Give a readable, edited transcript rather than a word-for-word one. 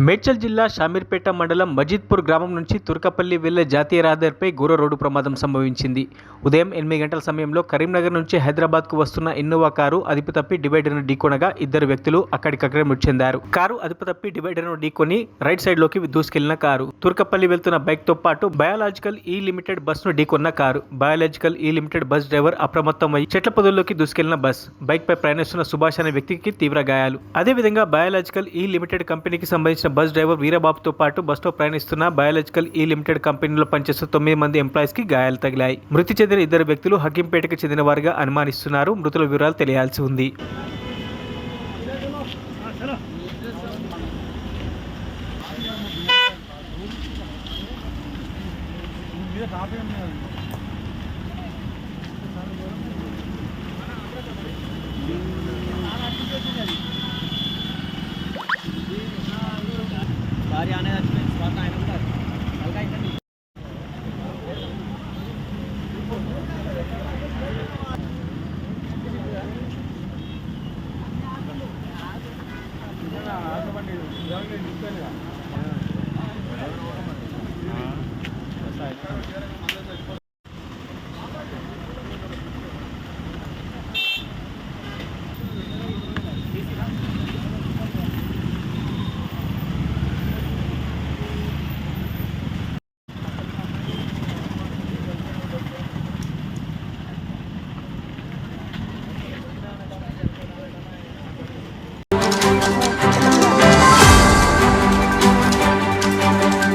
మేడ్చల్ జిల్లా షామీర్పేట మండలం మజీద్పూర్ గ్రామం నుంచి తుర్కపల్లి వెళ్లే జాతీయ రహదారిపై ఘోర రోడ్డు ప్రమాదం సంభవించింది. ఉదయం 8 గంటల సమయంలో కరీంనగర్ నుంచి హైదరాబాద్కు వస్తున్న ఇన్నోవా కారు అదుపు తప్పి డివైడర్ను ఢీకొనగా ఇద్దరు వ్యక్తులు అక్కడికక్కడే మృతి చెందారు. కారు అదుపు తప్పి డివైడర్ను ఢీకొని రైట్ సైడ్లోకి దూసుకెళ్లిన కారు తుర్కపల్లి వెళ్తున్న బైక్తో పాటు బయాలజికల్ ఈ లిమిటెడ్ బస్ను ఢీకొన్న కారు. బయాలజికల్ ఈ లిమిటెడ్ బస్ డ్రైవర్ అప్రమత్తమై చెట్ల పొదల్లోకి దూసుకెళ్లిన బైక్పై ప్రయాణిస్తున్న సుభాష్ అనే వ్యక్తికి తీవ్ర గాయాలు. అదేవిధంగా బయాలజికల్ ఈ లిమిటెడ్ కంపెనీకి సంబంధించిన బస్ డ్రైవర్ వీరబాబుతో పాటు బస్సులో ప్రయాణిస్తున్న బయాలజికల్ ఈ లిమిటెడ్ కంపెనీలో పనిచేస్తున్న 9 మంది ఎంప్లాయీస్ కి గాయాలు తగిలాయి. మృతి చెందిన ఇద్దరు వ్యక్తులు హకీంపేటకు చెందిన వారిగా అనుమానిస్తున్నారు. మృతుల వివరాలు తెలియాల్సి ఉంది.